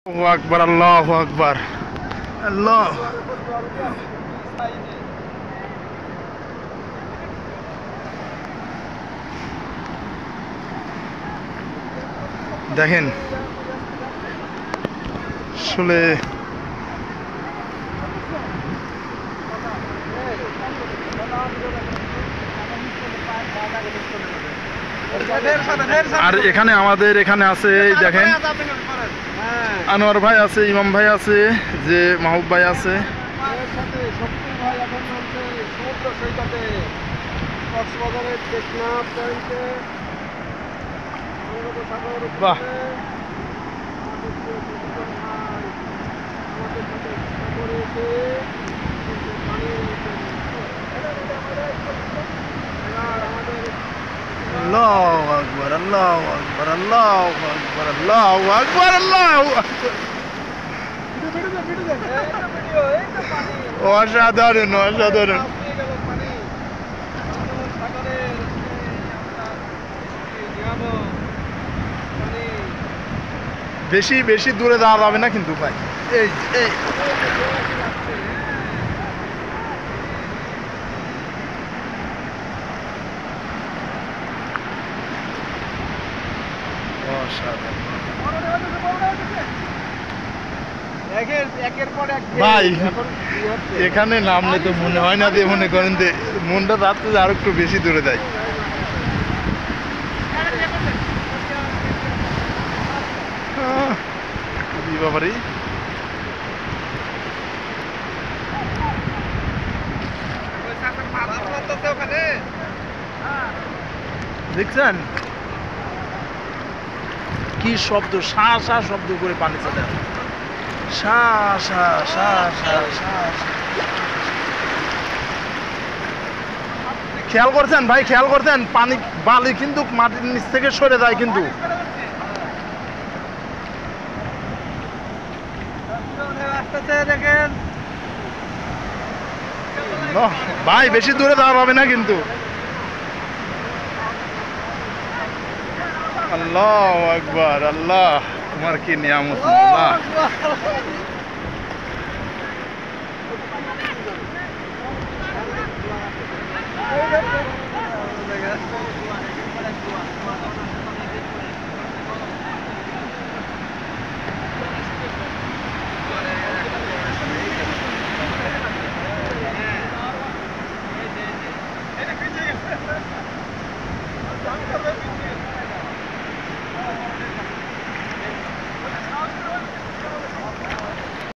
আকবার, আল্লাহু আকবার, আল্লাহ। দেখেন আসলে আর এখানে আমাদের এখানে আছে, দেখেন আনোয়ার ভাই আছে, ইমাম ভাই আছে, যে মাহবুব ভাই আছে। বাহ, আল্লাহু আকবার, আল্লাহু আকবার, আল্লাহু আকবার, আল্লাহু আকবার, আল্লাহু আকবার। অসাধারণ, অসাধারণ। বেশি বেশি দূরে যাওয়া যাবে না কিন্তু ভাই। এই এই ভাই এখানে নামলে তো মনে হয় না যে মনে করেন যে মনটা রাত্রে আরো একটু বেশি দূরে যায়। বাবারি দেখছেন কি শব্দ, শা শা শব্দ করে পানি চলে, শা শা শা শা শা। খেয়াল করছেন ভাই, খেয়াল করছেন পানি বালি কিন্তু মাটির নিচ থেকে সরে যায় কিন্তু। দেখেন ভাই বেশি দূরে যাওয়া হবে না কিন্তু। আল্লাহু আকবার, আল্লাহ তোমার কি নিয়ামত আল্লাহ।